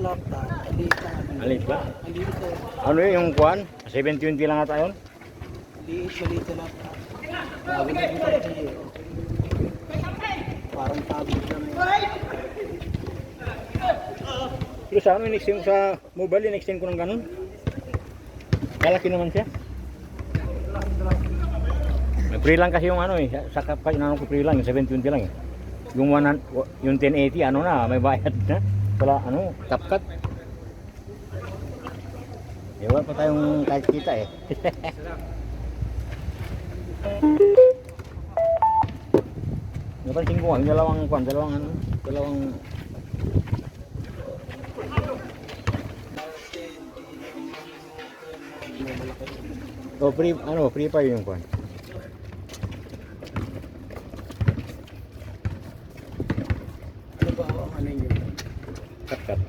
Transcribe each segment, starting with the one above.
laptop. Maliit lang. Maliit ba? Maliit to. Ano yun yung kuhan? 720 lang ata yun? Maliit na laptop. Bago na yung tayo. Parang tablet lang yun. Pero sa ano, in-extend ko sa mobile, in-extend ko ng ganun. Kalaki naman siya. May free lang kasi yung ano eh. Sa kapag inano ko free lang, yung 720 lang eh. Yung 1080, ano na, may bayad na. Wala, ano, CapCut. Wala pa tayong kahit kita eh. Napansin ko nga, yung dalawang oh, free pa yung kwan. Ano ba ang ano yun? CapCut.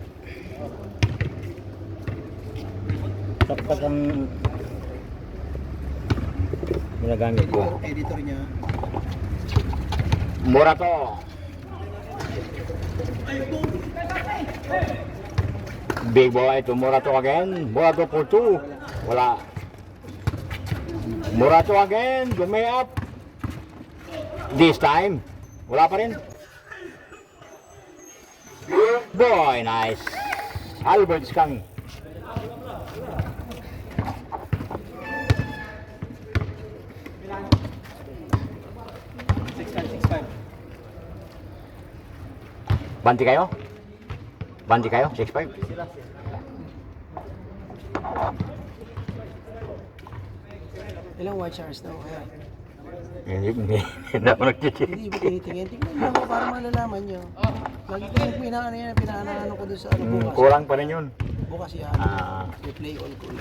CapCut ang ginagamit ko. Editor niya. Mura to. Big boy, mura to again. Mura to for 2. Wala. Mura to again. Dumay up. This time. Wala pa rin. Big boy, nice. Albert Skang. Banti kayo? Banti kayo? 6'5"? Ilang watch hours daw kaya? Hindi ako nagtitig. Hindi ba tinitingin? Tingnan nyo ako para malalaman nyo. Lagi ko yung pinaano ko doon sa ano bukas. Kurang pa rin yun. Bukas yan. Replay all ko.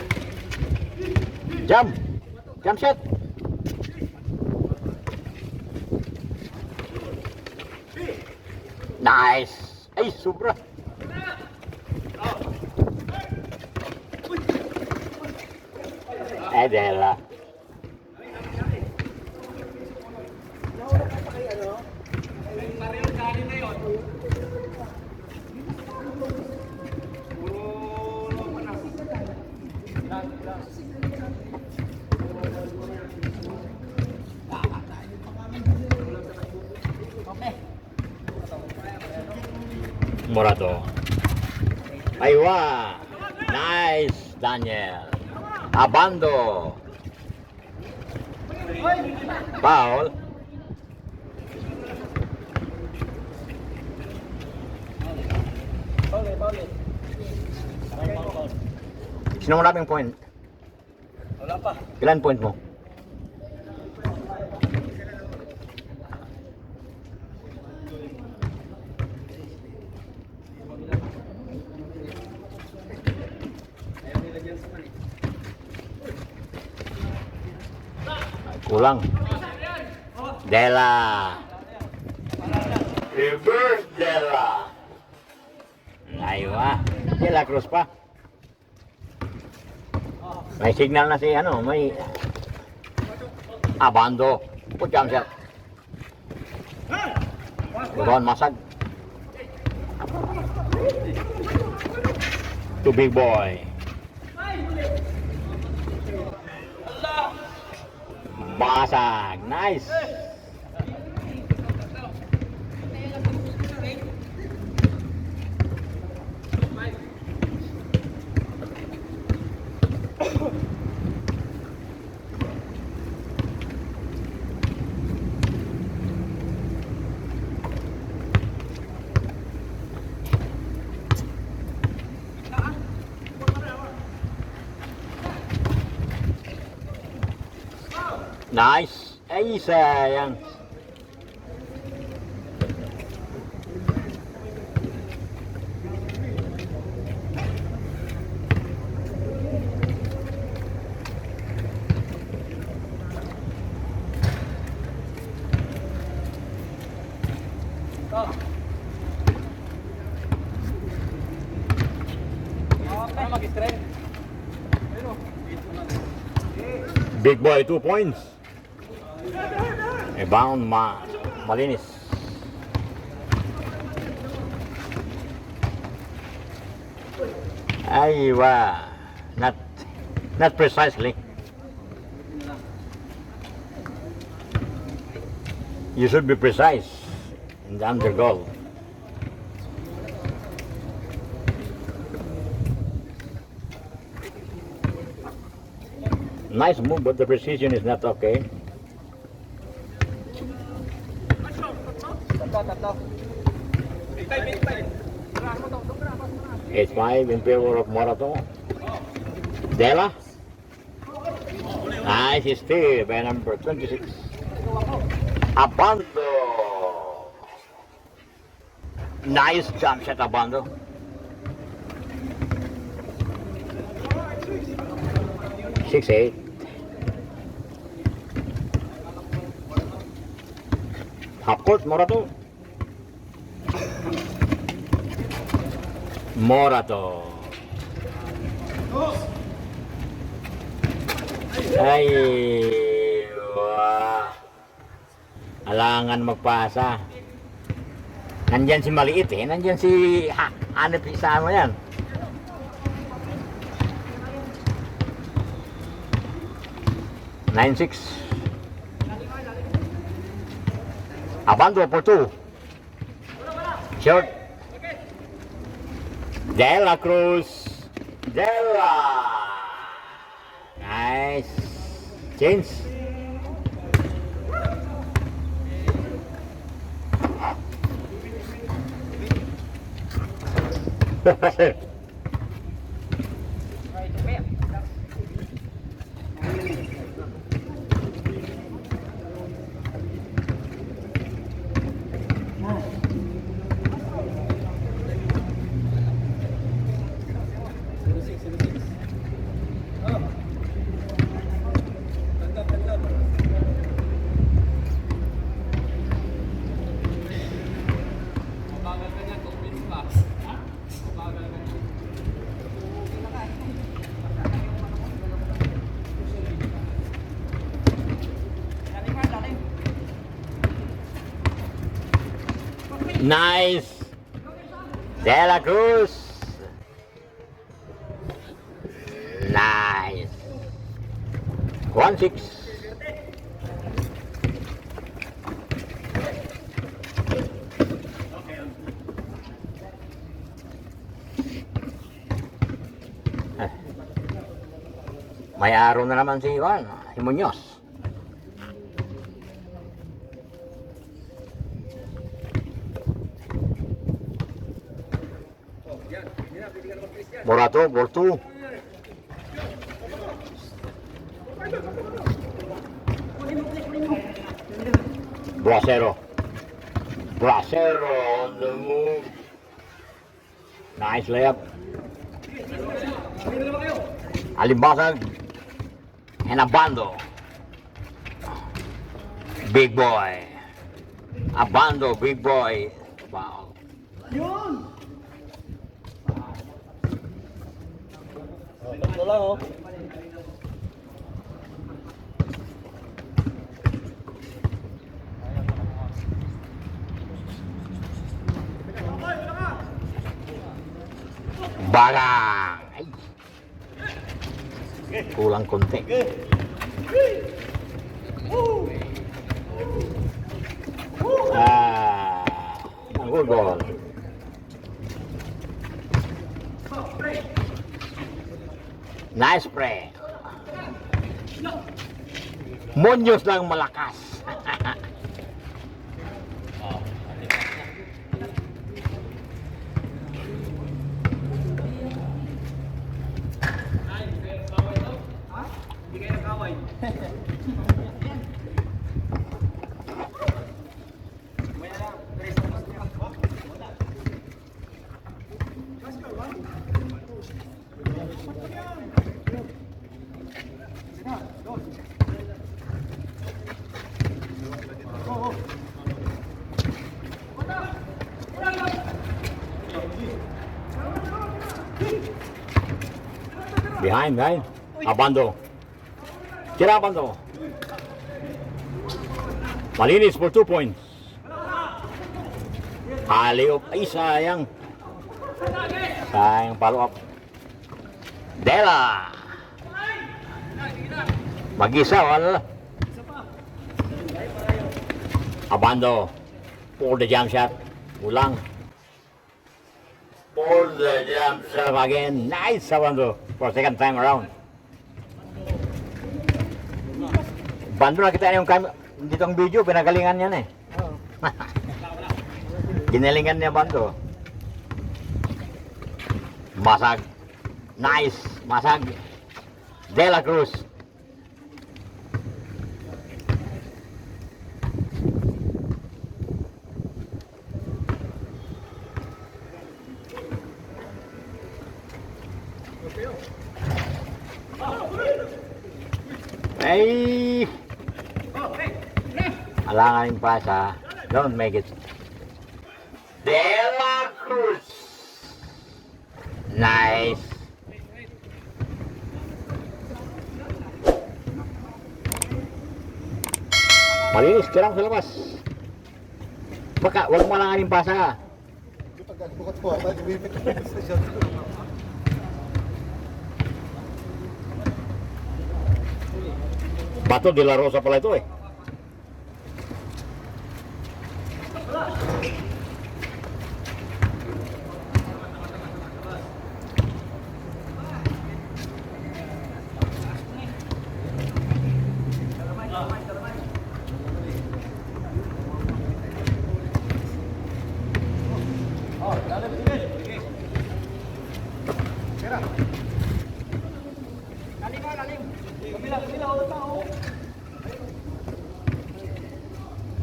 Jump! Jump shot! Nice! Ay, sobra! Dela. Morato. Aywa. Nice, Daniel. Abando. Foul. Sino maraming point? Wala pa. Ilan point mo? Kulang. Dela. Reverse Dela. Aywa. Dela Cruz pa. May signal na si ano, may Abando. Putang siya. Buruan masag. To big boy. Basag. Nice. Nice. Ay, sayang. Big boy, 2 points. Rebound malinis. 1 Ay, not precisely. You should be precise in the under goal. Nice move, but the precision is not okay. It's 5 in favor of Morato. Dela. Nice steal by number 26. Abando. Nice jump shot, Abando. Six, 8. Half court, Morato. Morato. Ay, alangan magpasa. Nandyan si maliit eh. Nandyan si Hanep isa mo yan. Nine, 6. Abando for 2. Short. Dela Cruz. Dela. Nice. Change. Nice. Dela Cruz. Nice. 1-6. May araw na naman si Juan, si Muñoz. Morato, ball 2. Bracero. Bracero on the move. Nice layup. Alimbasag. And Abando. Big boy. Abando, big boy. Wow. Ito lang oh. Balang. Ay. Kulang konti. Ang good ball. Nice play. Muñoz lang malakas. Behind. Abando. Tira Abando. Malinis for 2 points. Alley-oop. Ay, sayang. Sayang follow up. Dela. Mag-isa, wala. Abando. For the jump shot. Ulang. For the jump shot again. Nice, Abando. For second time around. Bando na kita yung dito ang video, pinagalingan yan eh. Oo. Ginalingan niya Bando. Masag. Nice. Masag. De La Cruz. Ay. Alangan yung pasa. Don't make it. De La Cruz. Nice. Malinis, tirang sa labas. Baka, huwag mo lang yung pasa. Bato de la Rosa pala ito eh.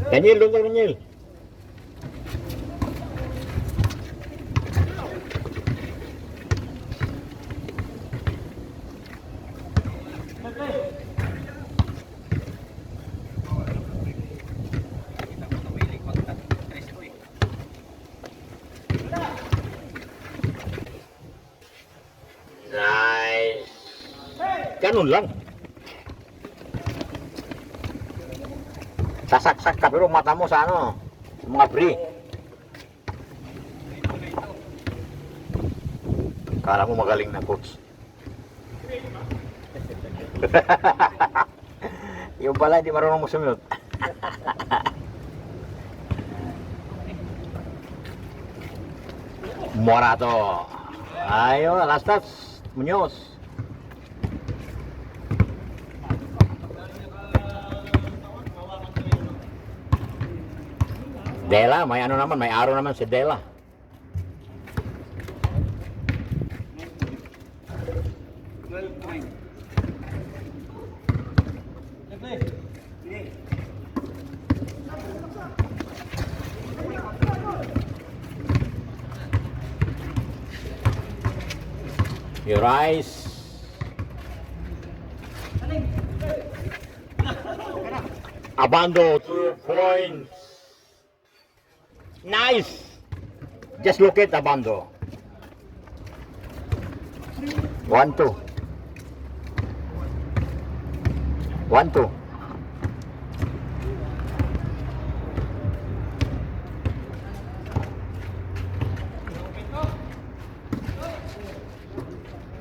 Daniel, doon ka Daniel. Nice. Ganun lang. Sasaksak ka pero mata mo sa ano, sa mga free. Kala mo magaling na coach. Yung pala hindi marunong mo sumunod. Morato. Ayun, last touch. Muñoz. Dela, may ano naman, may araw naman si Dela. Your eyes. Abando 2 points. Nice. Just look at Abando. 1-2. 1-2.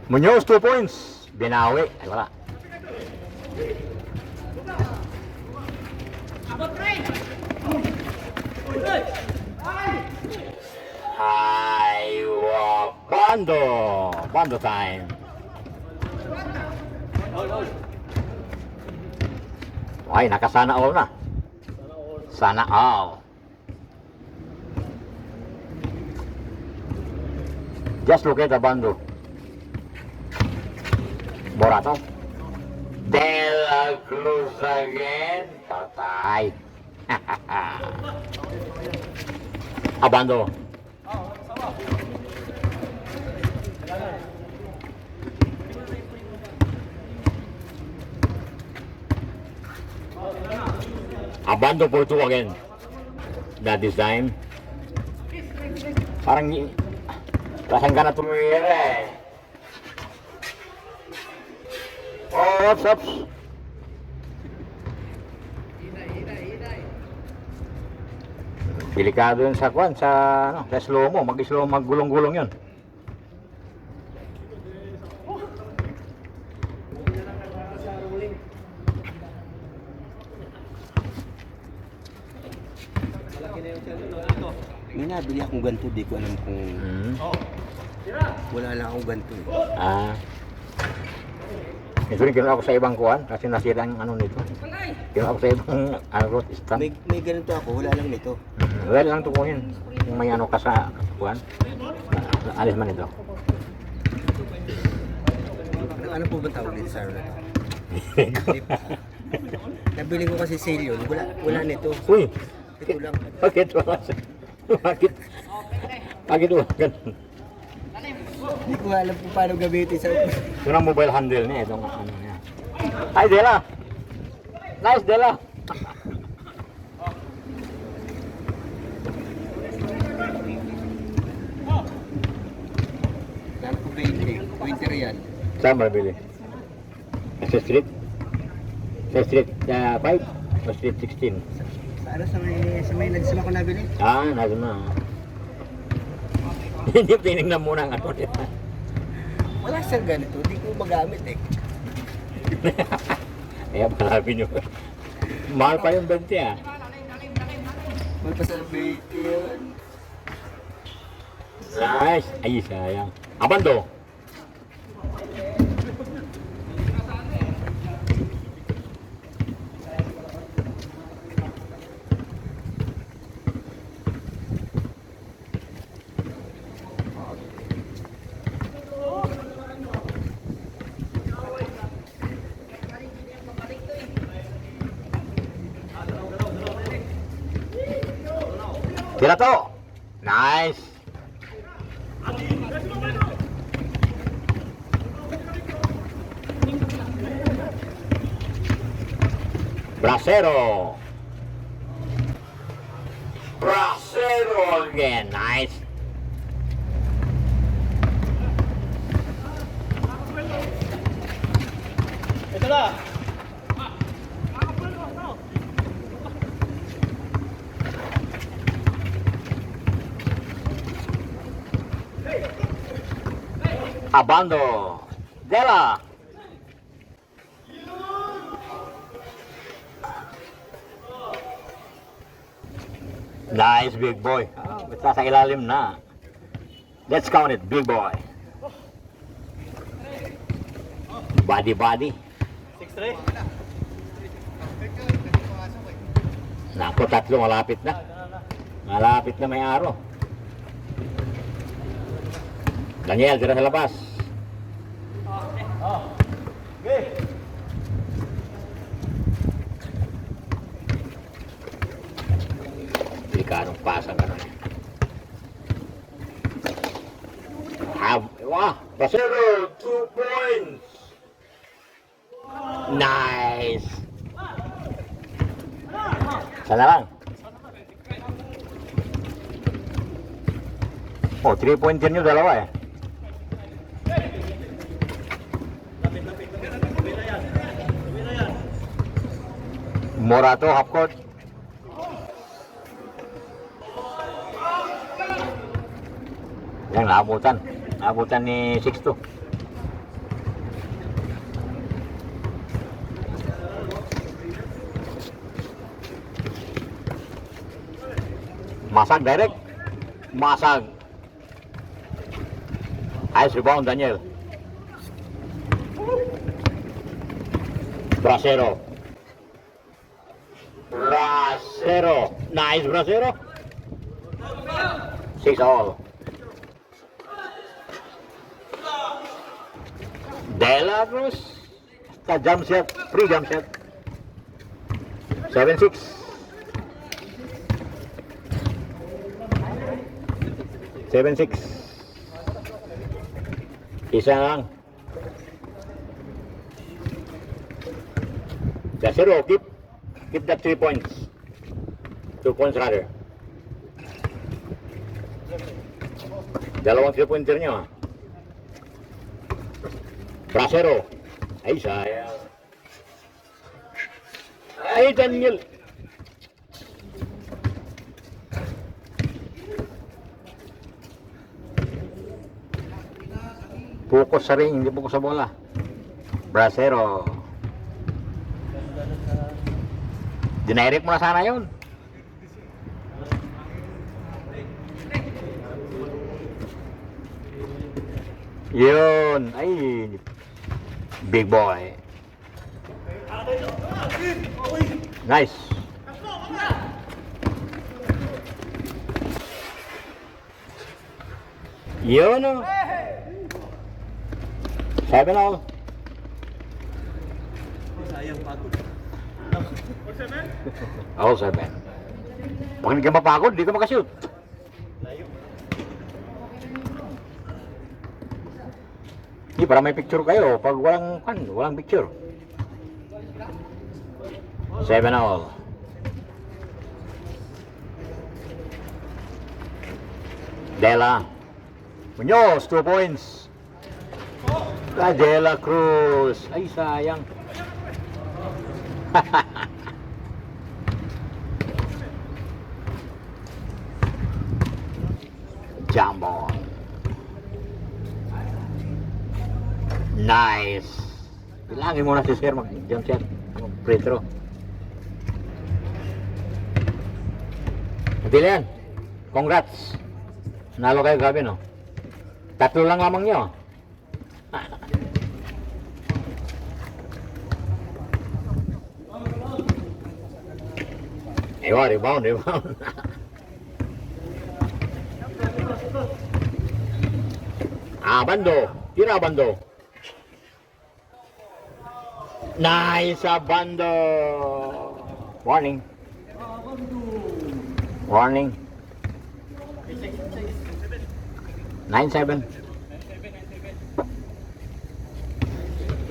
Muñoz 2 points. Binawi. Ay wala. Bando. Bando time. Ay, nakasana all na. Sana all. Just look at the Bando. Morato. De La Cruz again. Patay. Abando. Abando for 2 again. That is time. Parang ka na tumira eh. Oh, what's up? Delikado yun sa kwan, sa slow mo, mag-slow, maggulong-gulong yun. May nabili akong ganito, di ko alam kung wala lang akong ganito eh. Ito rin kinuha ko sa ibang kuhan kasi nasira ang ano nito. Kinuha ko sa ibang road stand. May ganito ako, wala lang nito. Well lang tukuhin. Kung may ano ka sa kuhan, alis man ito. Ano po ba tawag nito sa ano na to? Hindi po. Nabili ko kasi sale yun, wala nito. Uy! Ito lang. Bakit wala siya? Bakit wala ganun? Hindi ko alam kung paano gamitin sa Ito ang mobile handle niya, itong ano niya. Hi Dela! Nice Dela! Saan ko 20? 20 real. Saan ba nabili? Sa street? Sa street 5 o street 16? Para sa may nagsama ko nabili. Nasa na. Hindi tinignan muna ang ano niya. Wala siyang ganito, hindi ko magamit eh. Kaya palabi nyo. Mahal pa yung 20 ah. Mahal pa sa 20 yun. Nice! Ay, sayang. Abando! Tira to! Nice! Bracero! Bracero again! Nice! Ito na! Abando! Dela! Nice, big boy. Basta sa ilalim na. Let's count it, big boy. Body. 6-3? Nako, tatlo, malapit na. Malapit na may araw. Daniel, tira sa labas. Delikadong pasang ano. Wah, Bracero, 2 points. Nice. Sana lang. Oh, 3 point nyo dalawa eh. Morato, half court. Yan, naabutan. Naabutan ni Sixto. Masag direct. Masag. Nice rebound, Daniel. Bracero. Nice, Bracero. 6 all. De La Cruz. Está jump shot. Free jump shot. 7-6. Isa lang. Bracero, keep that 3 points. 2 points rather. Dalawang 3-pointer nyo. Bracero. Ay, sayang. Ay, Daniel. Focus sa ring, hindi focus sa bola. Bracero. Dinirect mo na sana yun. Yun. Ay, big boy. Nice. Yun o. 7-all. All 7. Pag hindi ka mapagod, hindi ka makashoot. Hindi, para may picture kayo. Pag walang picture. 7-all. Dela Muñoz, 2 points. Dela Cruz. Ay, sayang. Jambon. Nice. Bilangin mo na si Sir mag-jump shot. Free throw. Pili yan. Congrats. Nalo kayo, grabe no? 3 lang lamang nyo. Ewa, rebound. Bando. Tira, Bando. Nice, Bando. Warning. 9-7.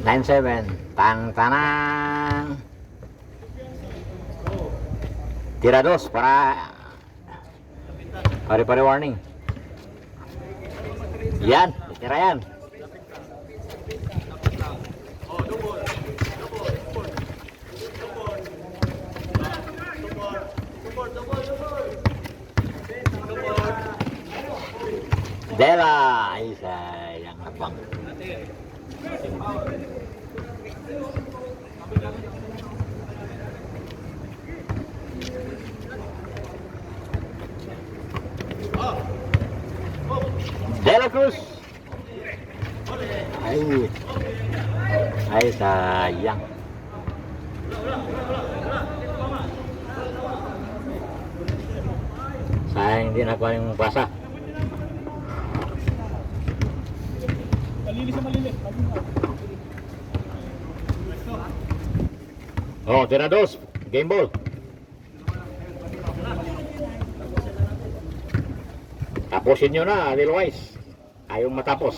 9-7. Tanang. Tira 2 para pare-pare warning. Yan, tira yan. Dela, ay sayang abang. Dela Cruz. Ay sayang. Sayang hindi nakuha yung pasa. Oh, tira 2. Game ball. Tapusin nyo na, otherwise ayaw matapos.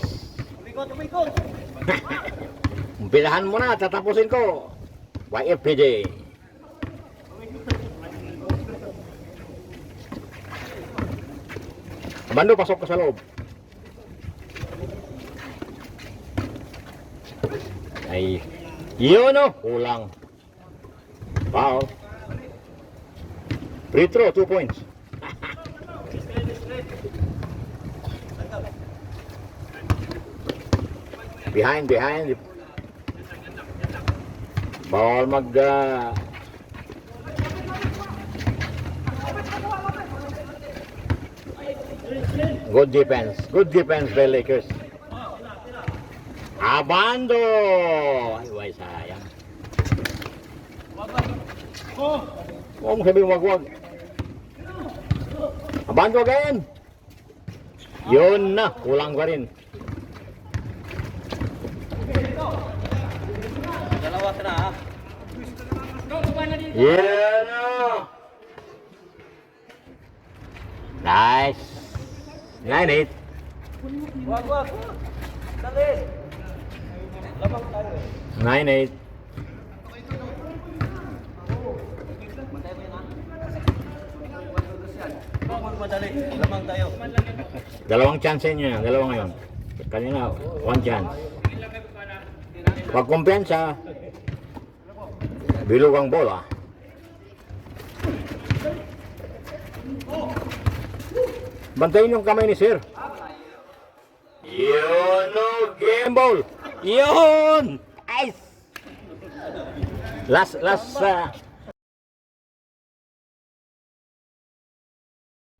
Umpilahan mo na, tatapusin ko. YFPJ. Bando, pasok ka sa loob. Ay, yun o, kulang. Foul. Free throw, 2 points. Behind. Bawal mag Good defense by Lakers. Abando. Ay, sayang. Huwag mo sabihin wag. Abando again. Yun na, kulang pa rin. Yeah, no. Nice. 9-8. Wag. Dali. Labang tayo. 9-8. Madali. Labang tayo. Dalawang chance niyo yan. Dalawa ngayon. Kanina, 1 chance. Pag kumpiyansa, bilog ang bola. Bantayin yung kamay ni Sir. Yun o, game ball. Yun! Ice! Last,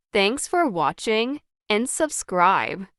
Thanks for watching and subscribe.